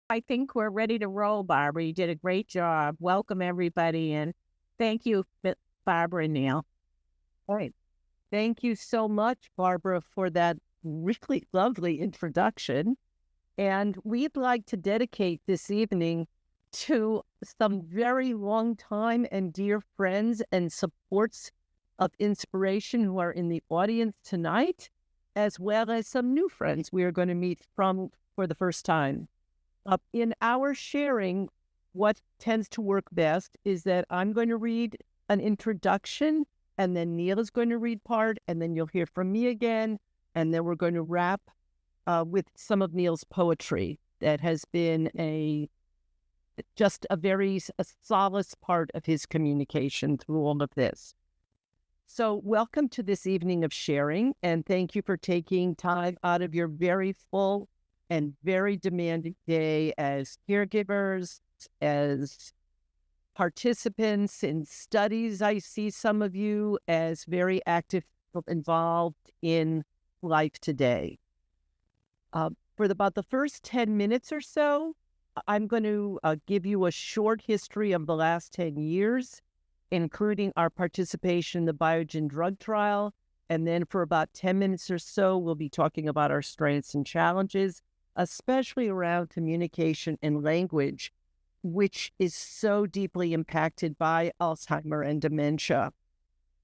I think we're ready to roll, Barbara. You did a great job. Welcome, everybody, and thank you, Barbara and Neil. All right. Thank you so much, Barbara, for that really lovely introduction. And we'd like to dedicate this evening to some very long time and dear friends and supports of inspiration who are in the audience tonight, as well as some new friends we are going to meet from for the first time. In our sharing, what tends to work best is that I'm going to read an introduction, and then Neil is going to read part, and then you'll hear from me again, and then we're going to wrap with some of Neil's poetry that has been just a solace part of his communication through all of this. So welcome to this evening of sharing, and thank you for taking time out of your very full and very demanding day as caregivers, as participants in studies. I see some of you as very active, involved in life today. For about the first 10 minutes or so, I'm going to give you a short history of the last 10 years, including our participation in the Biogen drug trial. And then for about 10 minutes or so, we'll be talking about our strengths and challenges, especially around communication and language, which is so deeply impacted by Alzheimer and dementia,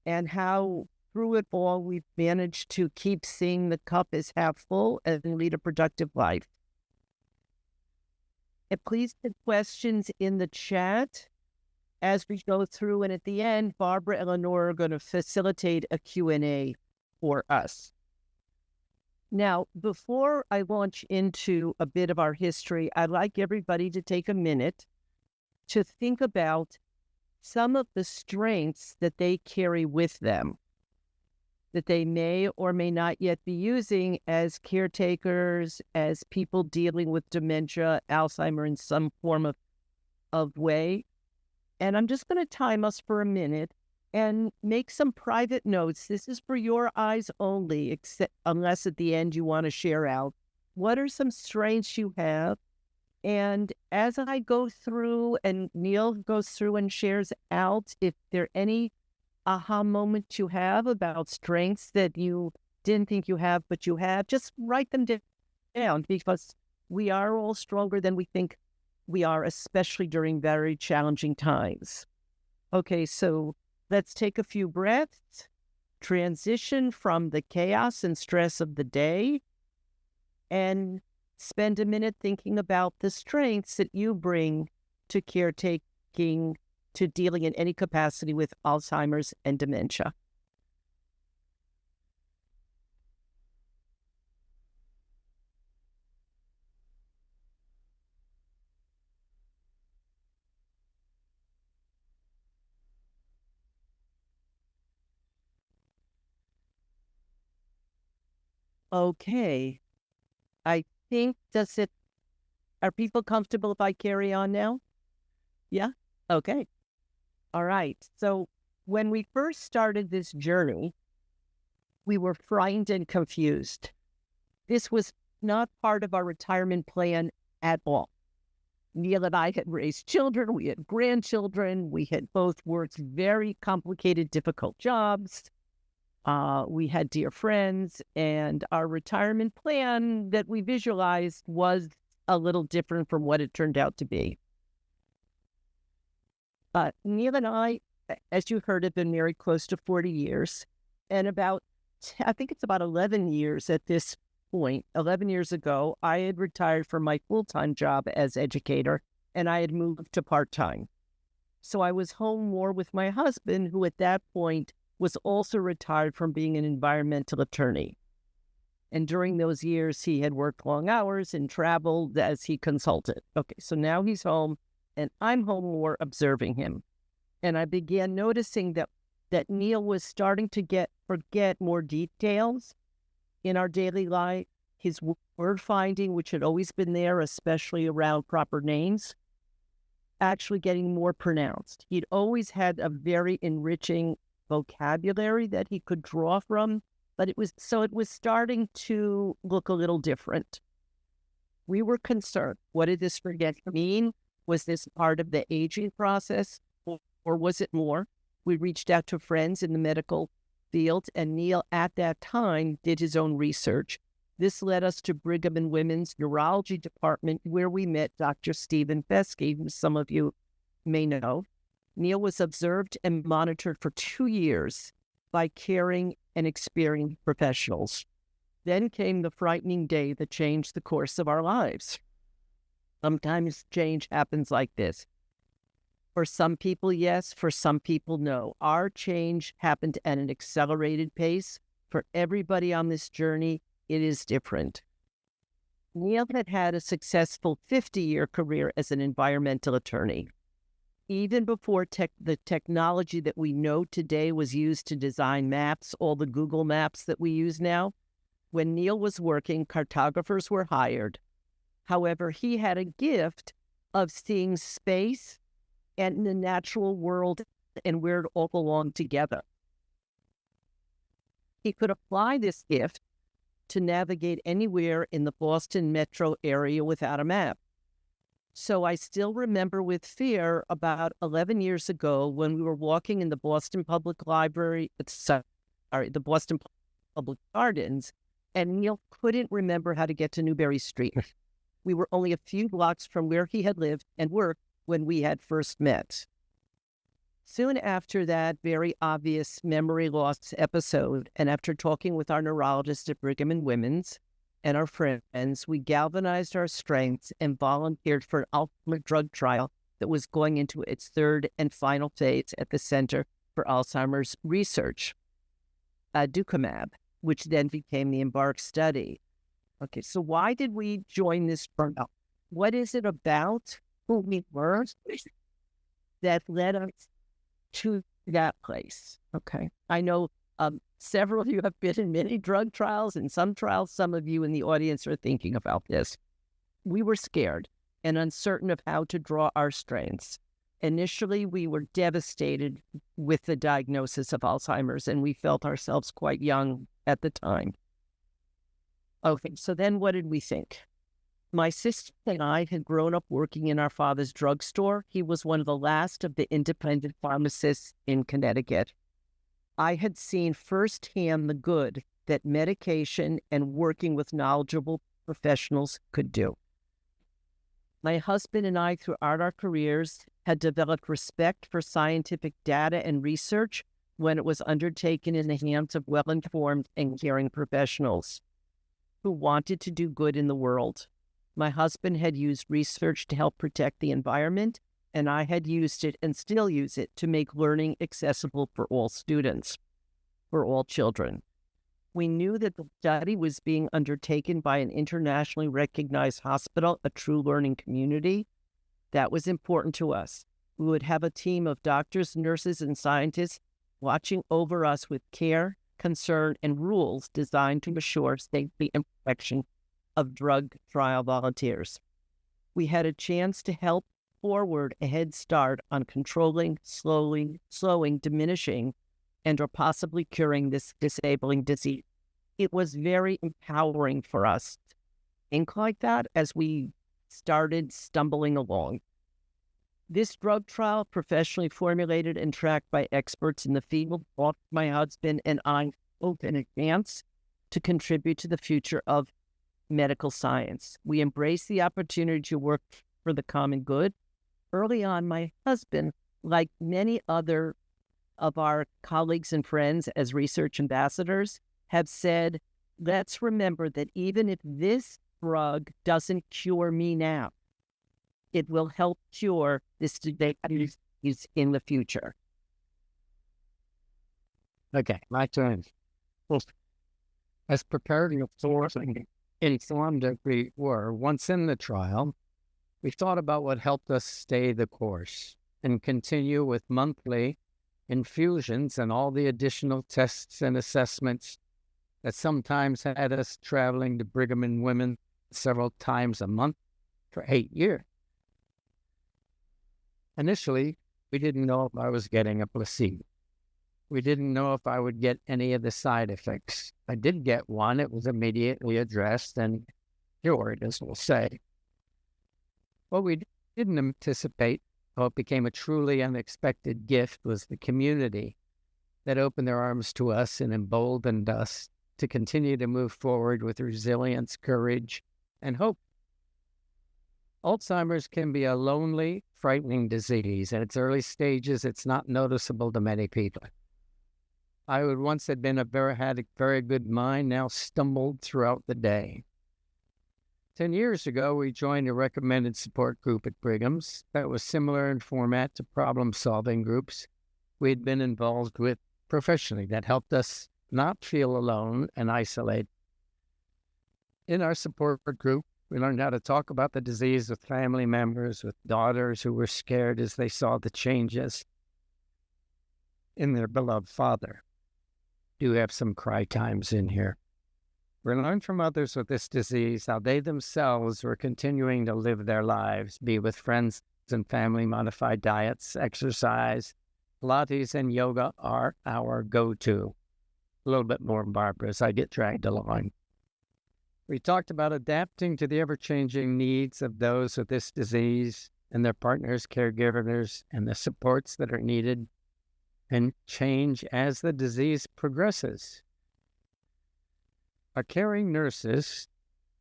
and how through it all we've managed to keep seeing the cup as half full and lead a productive life. And please put questions in the chat as we go through, and at the end, Barbara and Lenore are going to facilitate a Q&A for us. Now, before I launch into a bit of our history, I'd like everybody to take a minute to think about some of the strengths that they carry with them, that they may or may not yet be using as caretakers, as people dealing with dementia, Alzheimer in some form of way. And I'm just going to time us for a minute and make some private notes. This is for your eyes only, except unless at the end you want to share out. What are some strengths you have? And as I go through and Neil goes through and shares out, if there are any aha moments you have about strengths that you didn't think you have, but you have, just write them down, because we are all stronger than we think we are, especially during very challenging times. Okay, so let's take a few breaths, transition from the chaos and stress of the day, and spend a minute thinking about the strengths that you bring to caretaking, to dealing in any capacity with Alzheimer's and dementia. Okay. I think, are people comfortable if I carry on now? Yeah? Okay. All right. So when we first started this journey, we were frightened and confused. This was not part of our retirement plan at all. Neil and I had raised children. We had grandchildren. We had both worked very complicated, difficult jobs. We had dear friends, and our retirement plan that we visualized was a little different from what it turned out to be. But Neil and I, as you heard, have been married close to 40 years. And I think it's about 11 years at this point. 11 years ago, I had retired from my full-time job as educator, and I had moved to part-time. So I was home more with my husband, who at that point was also retired from being an environmental attorney. And during those years, he had worked long hours and traveled as he consulted. Okay, so now he's home, and I'm home more observing him. And I began noticing that Neil was starting to forget more details in our daily life. His word finding, which had always been there, especially around proper names, actually getting more pronounced. He'd always had a very enriching vocabulary that he could draw from, but it was starting to look a little different. We were concerned. What did this forget mean? Was this part of the aging process, or was it more? We reached out to friends in the medical field, and Neil at that time did his own research. This led us to Brigham and Women's Urology Department, where we met Dr. Stephen Fesky, who some of you may know. Neil was observed and monitored for 2 years by caring and experienced professionals. Then came the frightening day that changed the course of our lives. Sometimes change happens like this. For some people, yes. For some people, no. Our change happened at an accelerated pace. For everybody on this journey, it is different. Neil had had a successful 50-year career as an environmental attorney. Even before the technology that we know today was used to design maps, all the Google Maps that we use now, when Neil was working, cartographers were hired. However, he had a gift of seeing space and the natural world and where it all belonged together. He could apply this gift to navigate anywhere in the Boston metro area without a map. So I still remember with fear about 11 years ago when we were walking in the Boston Public Library, the Boston Public Gardens, and Neil couldn't remember how to get to Newberry Street. We were only a few blocks from where he had lived and worked when we had first met. Soon after that very obvious memory loss episode, and after talking with our neurologist at Brigham and Women's and our friends, we galvanized our strengths and volunteered for an ultimate drug trial that was going into its third and final phase at the Center for Alzheimer's Research, aducanumab, which then became the EMBARK study. Okay, so why did we join this trial? What is it about who we were that led us to that place? Okay, I know several of you have been in many drug trials, and some trials, some of you in the audience are thinking about this. We were scared and uncertain of how to draw our strengths. Initially, we were devastated with the diagnosis of Alzheimer's, and we felt ourselves quite young at the time. Okay, so then what did we think? My sister and I had grown up working in our father's drugstore. He was one of the last of the independent pharmacists in Connecticut. I had seen firsthand the good that medication and working with knowledgeable professionals could do. My husband and I, throughout our careers, had developed respect for scientific data and research when it was undertaken in the hands of well-informed and caring professionals who wanted to do good in the world. My husband had used research to help protect the environment, and I had used it and still use it to make learning accessible for all students, for all children. We knew that the study was being undertaken by an internationally recognized hospital, a true learning community. That was important to us. We would have a team of doctors, nurses, and scientists watching over us with care, concern, and rules designed to assure safety and protection of drug trial volunteers. We had a chance to help forward a head start on controlling, slowing, diminishing, and or possibly curing this disabling disease. It was very empowering for us to think like that as we started stumbling along. This drug trial, professionally formulated and tracked by experts in the field, brought my husband and I both in advance to contribute to the future of medical science. We embraced the opportunity to work for the common good. Early on, my husband, like many other of our colleagues and friends as research ambassadors, have said, let's remember that even if this drug doesn't cure me now, it will help cure this disease in the future. Okay, my turn. Well, as prepared for and informed as we were, once in the trial, we thought about what helped us stay the course and continue with monthly infusions and all the additional tests and assessments that sometimes had us traveling to Brigham and Women several times a month for 8 years. Initially, we didn't know if I was getting a placebo. We didn't know if I would get any of the side effects. I did get one. It was immediately addressed, and cured, as we'll say. What we didn't anticipate, how it became a truly unexpected gift, was the community that opened their arms to us and emboldened us to continue to move forward with resilience, courage, and hope. Alzheimer's can be a lonely, frightening disease. In its early stages, it's not noticeable to many people. I would once had been had a very good mind, now stumbled throughout the day. 10 years ago, we joined a recommended support group at Brigham's that was similar in format to problem-solving groups we had been involved with professionally that helped us not feel alone and isolated. In our support group, we learned how to talk about the disease with family members, with daughters who were scared as they saw the changes in their beloved father. Do have some cry times in here. We learned from others with this disease how they themselves were continuing to live their lives, be with friends and family, modified diets, exercise. Pilates and yoga are our go-to. A little bit more, Barbara, as I get dragged along. We talked about adapting to the ever-changing needs of those with this disease and their partners, caregivers, and the supports that are needed and change as the disease progresses. Our caring nurses,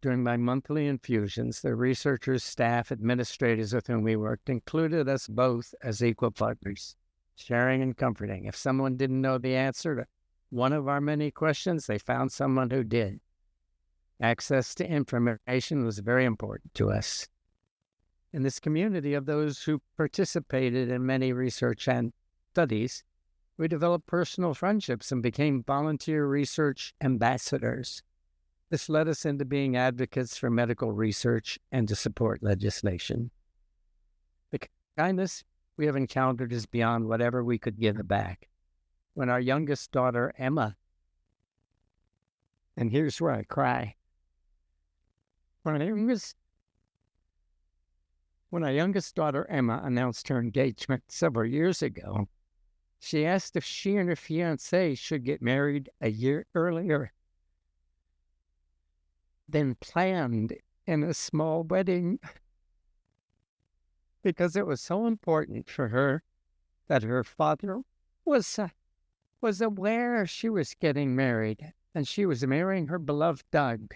during my monthly infusions, the researchers, staff, administrators with whom we worked, included us both as equal partners, sharing and comforting. If someone didn't know the answer to one of our many questions, they found someone who did. Access to information was very important to us. In this community of those who participated in many research and studies, we developed personal friendships and became volunteer research ambassadors. This led us into being advocates for medical research and to support legislation. The kindness we have encountered is beyond whatever we could give back. When our youngest daughter, Emma, and here's where I cry. When our youngest daughter, Emma, announced her engagement several years ago, she asked if she and her fiancé should get married a year earlier than planned in a small wedding because it was so important for her that her father was aware she was getting married and she was marrying her beloved Doug.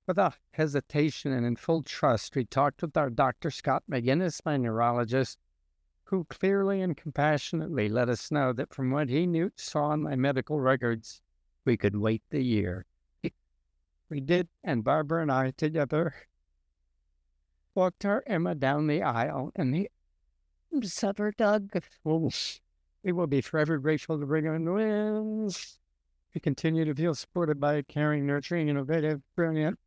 Without hesitation and in full trust, we talked with our Dr. Scott McGinnis, my neurologist, who clearly and compassionately let us know that from what he saw in my medical records, we could wait the year. We did, and Barbara and I together walked our Emma down the aisle, and the supper Doug. We will be forever grateful to bring on wins. We continue to feel supported by caring, nurturing, innovative, brilliant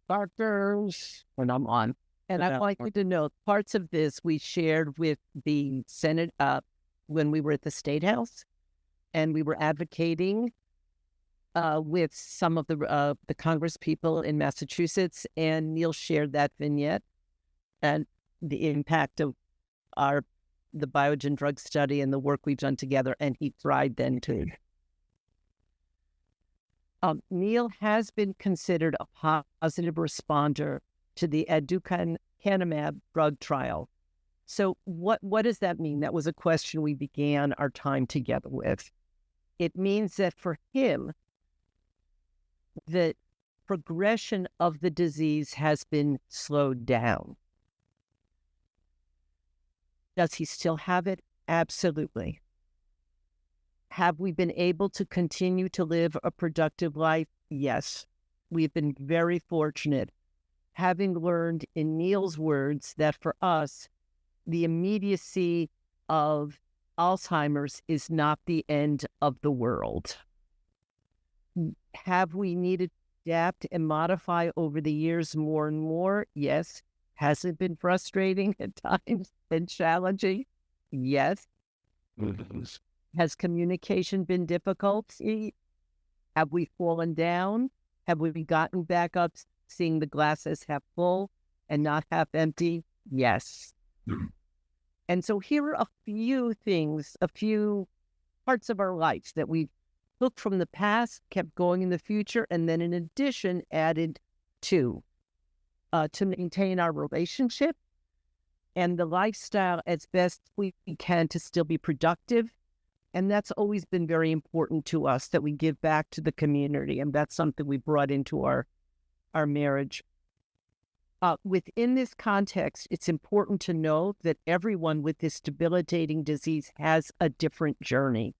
doctors when I'm on. And I'd like you to know, parts of this we shared with the Senate when we were at the State House, and we were advocating with some of the Congress people in Massachusetts, and Neil shared that vignette and the impact of the Biogen drug study and the work we've done together, and he cried then too. Neil has been considered a positive responder to the aducanumab drug trial. So what does that mean? That was a question we began our time together with. It means that for him, the progression of the disease has been slowed down. Does he still have it? Absolutely. Have we been able to continue to live a productive life? Yes. We've been very fortunate, having learned in Neil's words that for us, the immediacy of Alzheimer's is not the end of the world. Have we needed to adapt and modify over the years more and more? Yes. Has it been frustrating at times and challenging? Yes. Has communication been difficult? Have we fallen down? Have we gotten back up, seeing the glass as half full and not half empty? Yes. And so here are a few things, a few parts of our lives that we've looked from the past, kept going in the future, and then in addition added to maintain our relationship and the lifestyle as best we can to still be productive. And that's always been very important to us, that we give back to the community. And that's something we brought into our marriage. Within this context, it's important to know that everyone with this debilitating disease has a different journey,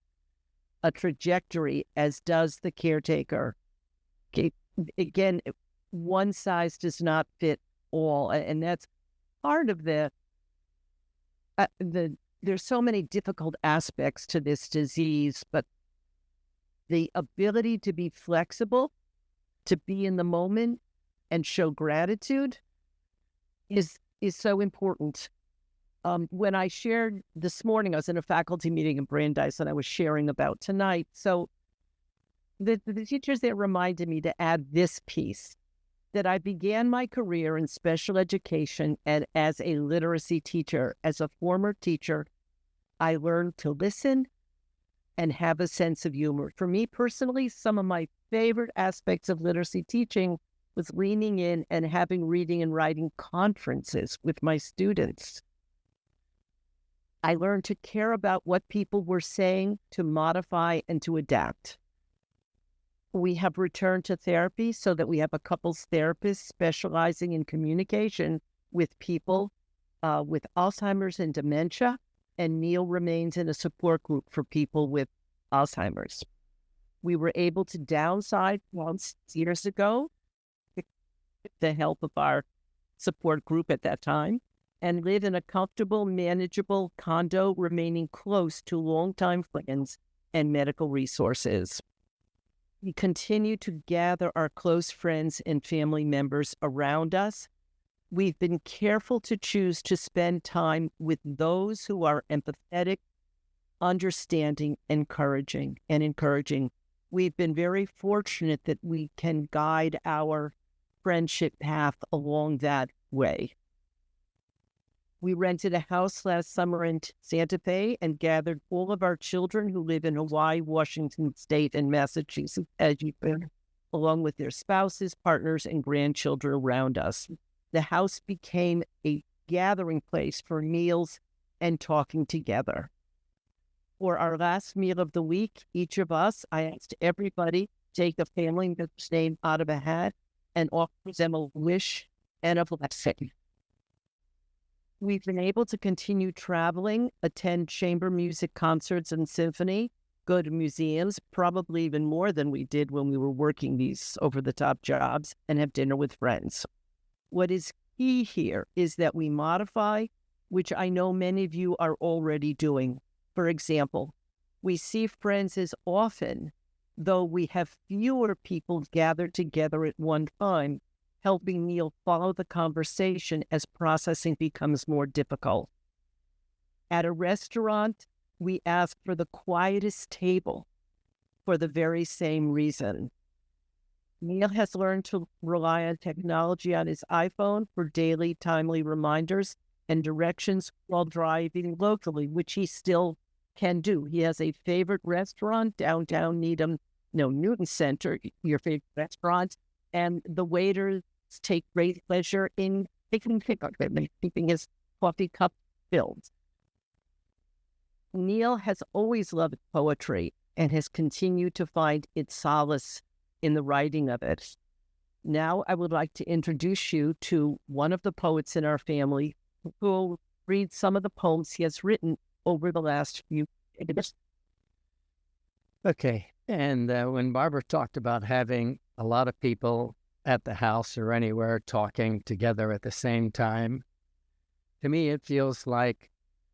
a trajectory, as does the caretaker. Okay. Again, one size does not fit all. And that's part of there's so many difficult aspects to this disease, but the ability to be flexible, to be in the moment and show gratitude is so important. When I shared this morning, I was in a faculty meeting in Brandeis and I was sharing about tonight. So the teachers there reminded me to add this piece, that I began my career in special education and as a literacy teacher. As a former teacher, I learned to listen and have a sense of humor. For me personally, some of my favorite aspects of literacy teaching was leaning in and having reading and writing conferences with my students. I learned to care about what people were saying, to modify and to adapt. We have returned to therapy so that we have a couples therapist specializing in communication with people with Alzheimer's and dementia, and Neil remains in a support group for people with Alzheimer's. We were able to downsize once years ago with the help of our support group at that time, and live in a comfortable, manageable condo, remaining close to longtime friends and medical resources. We continue to gather our close friends and family members around us. We've been careful to choose to spend time with those who are empathetic, understanding, encouraging. We've been very fortunate that we can guide our friendship path along that way. We rented a house last summer in Santa Fe and gathered all of our children who live in Hawaii, Washington State, and Massachusetts, along with their spouses, partners, and grandchildren around us. The house became a gathering place for meals and talking together. For our last meal of the week, each of us, I asked everybody to take a family member's name out of a hat and offer them a wish and a blessing. We've been able to continue traveling, attend chamber music concerts and symphony, go to museums, probably even more than we did when we were working these over-the-top jobs, and have dinner with friends. What is key here is that we modify, which I know many of you are already doing. For example, we see friends as often, though we have fewer people gathered together at one time, helping Neil follow the conversation as processing becomes more difficult. At a restaurant, we ask for the quietest table for the very same reason. Neil has learned to rely on technology on his iPhone for daily, timely reminders and directions while driving locally, which he still can do. He has a favorite restaurant, downtown Newton Center, your favorite restaurant, and the waiters take great pleasure in keeping his coffee cup filled. Neil has always loved poetry and has continued to find its solace in the writing of it. Now I would like to introduce you to one of the poets in our family who will read some of the poems he has written over the last few years. Okay. And when Barbara talked about having a lot of people at the house or anywhere talking together at the same time, to me it feels like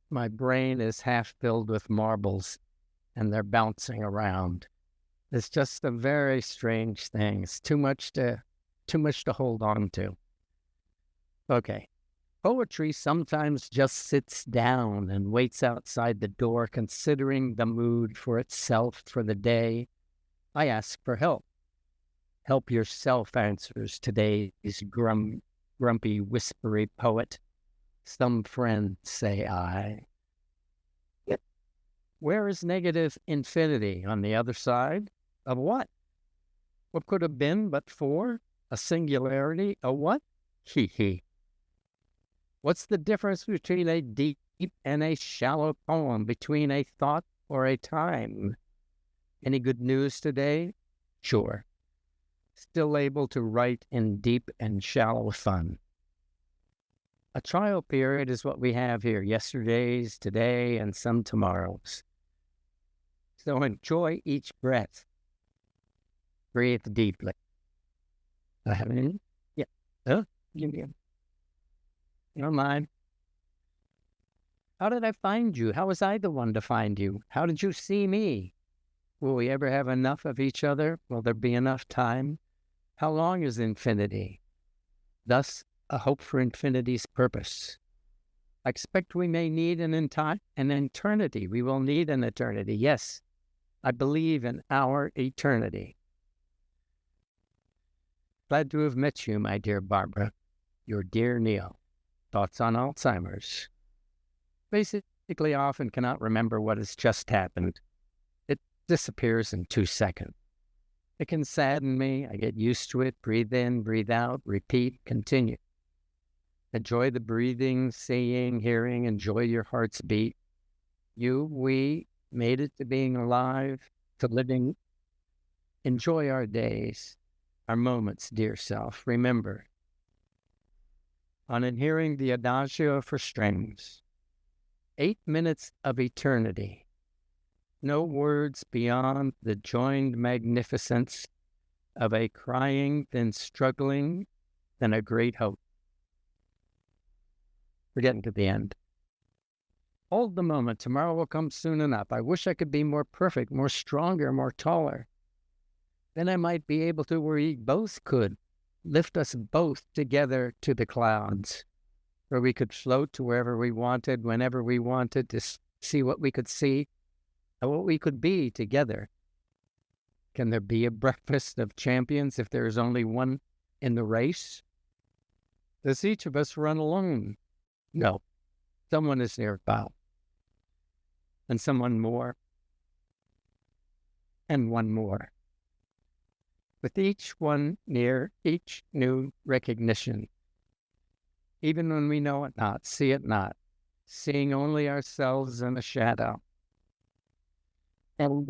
my brain is half filled with marbles and they're bouncing around. It's just a very strange thing. It's too much to hold on to. Okay. Poetry sometimes just sits down and waits outside the door, considering the mood for itself for the day. I ask for help. Help yourself, answers today's grumpy, whispery poet. Some friend, say I. Where is negative infinity on the other side of what? What could have been but for? A singularity? A what? Hee hee. What's the difference between a deep and a shallow poem, between a thought or a time? Any good news today? Sure. Still able to write in deep and shallow fun. A trial period is what we have here, yesterdays, today, and some tomorrows. So enjoy each breath. Breathe deeply. I have any? Yeah. Give me a. You don't mind. How did I find you? How was I the one to find you? How did you see me? Will we ever have enough of each other? Will there be enough time? How long is infinity? Thus, a hope for infinity's purpose. I expect we may need an eternity. We will need an eternity. Yes, I believe in our eternity. Glad to have met you, my dear Barbara. Your dear Neil. Thoughts on Alzheimer's. Basically, I often cannot remember what has just happened. It disappears in 2 seconds. It can sadden me. I get used to it. Breathe in, breathe out, repeat, continue. Enjoy the breathing, seeing, hearing. Enjoy your heart's beat. We made it to being alive, to living. Enjoy our days, our moments, dear self. Remember, on hearing the adagio for strings, 8 minutes of eternity. No words beyond the joined magnificence of a crying, then struggling, then a great hope. We're getting to the end. Hold the moment. Tomorrow will come soon enough. I wish I could be more perfect, more stronger, more taller. Then I might be able to, where we both could, lift us both together to the clouds, where we could float to wherever we wanted, whenever we wanted, to see what we could see and what we could be together. Can there be a breakfast of champions if there is only one in the race? Does each of us run alone? No. Someone is nearby. And someone more. And one more. With each one near, each new recognition. Even when we know it not, see it not, seeing only ourselves in the shadow. And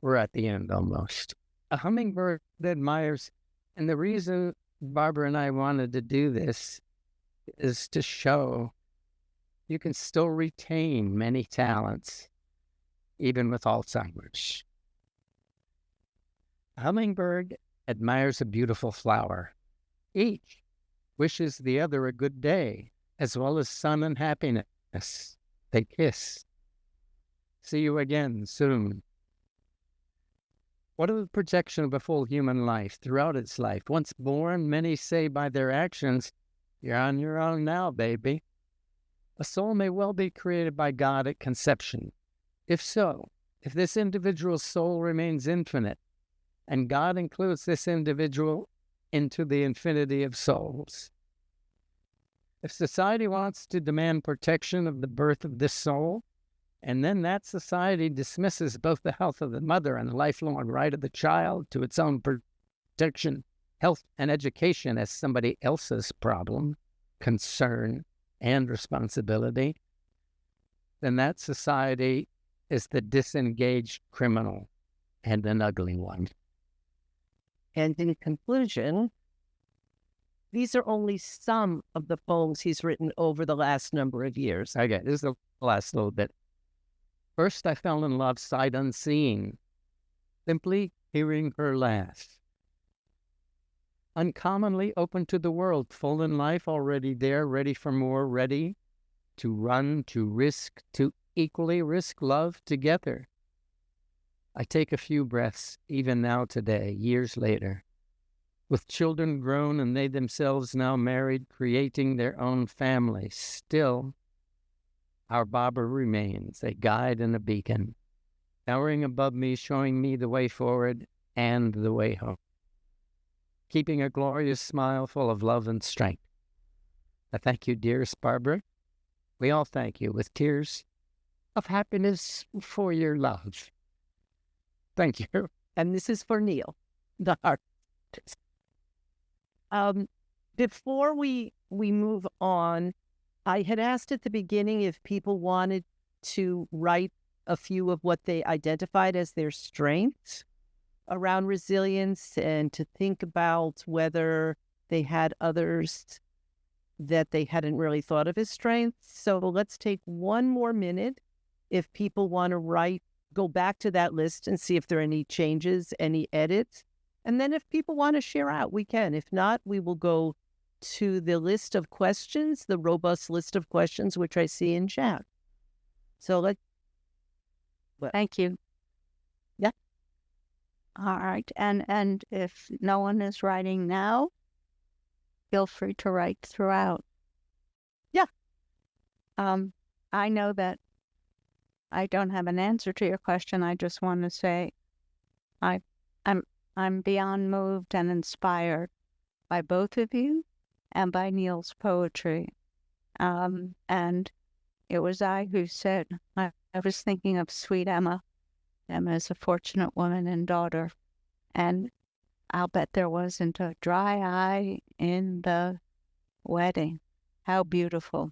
we're at the end almost. A hummingbird admires, and the reason Barbara and I wanted to do this is to show you can still retain many talents, even with Alzheimer's. A hummingbird admires a beautiful flower. Each wishes the other a good day, as well as sun and happiness. They kiss. See you again soon. What of the projection of a full human life throughout its life? Once born, many say by their actions, you're on your own now, baby. A soul may well be created by God at conception. If so, if this individual soul remains infinite, and God includes this individual into the infinity of souls. If society wants to demand protection of the birth of this soul, and then that society dismisses both the health of the mother and the lifelong right of the child to its own protection, health, and education as somebody else's problem, concern, and responsibility, then that society is the disengaged criminal and an ugly one. And in conclusion, these are only some of the poems he's written over the last number of years. Okay, this is the last little bit. First, I fell in love sight unseen, simply hearing her laugh. Uncommonly open to the world, full in life, already there, ready for more, ready to run, to risk, to equally risk love together. I take a few breaths, even now today, years later, with children grown and they themselves now married, creating their own families. Still, our Barbara remains a guide and a beacon, towering above me, showing me the way forward and the way home, keeping a glorious smile full of love and strength. I thank you, dearest Barbara. We all thank you with tears of happiness for your love. Thank you. And this is for Neil, the artist. Before we move on, I had asked at the beginning if people wanted to write a few of what they identified as their strengths around resilience and to think about whether they had others that they hadn't really thought of as strengths. So let's take one more minute. If people want to go back to that list and see if there are any changes, any edits. And then if people want to share out, we can. If not, we will go to the list of questions, the robust list of questions, which I see in chat. So Thank you. Yeah. All right. And if no one is writing now, feel free to write throughout. Yeah. I know that I don't have an answer to your question. I just want to say I'm beyond moved and inspired by both of you and by Neil's poetry. And it was I who said, I was thinking of sweet Emma. Emma is a fortunate woman and daughter. And I'll bet there wasn't a dry eye in the wedding. How beautiful.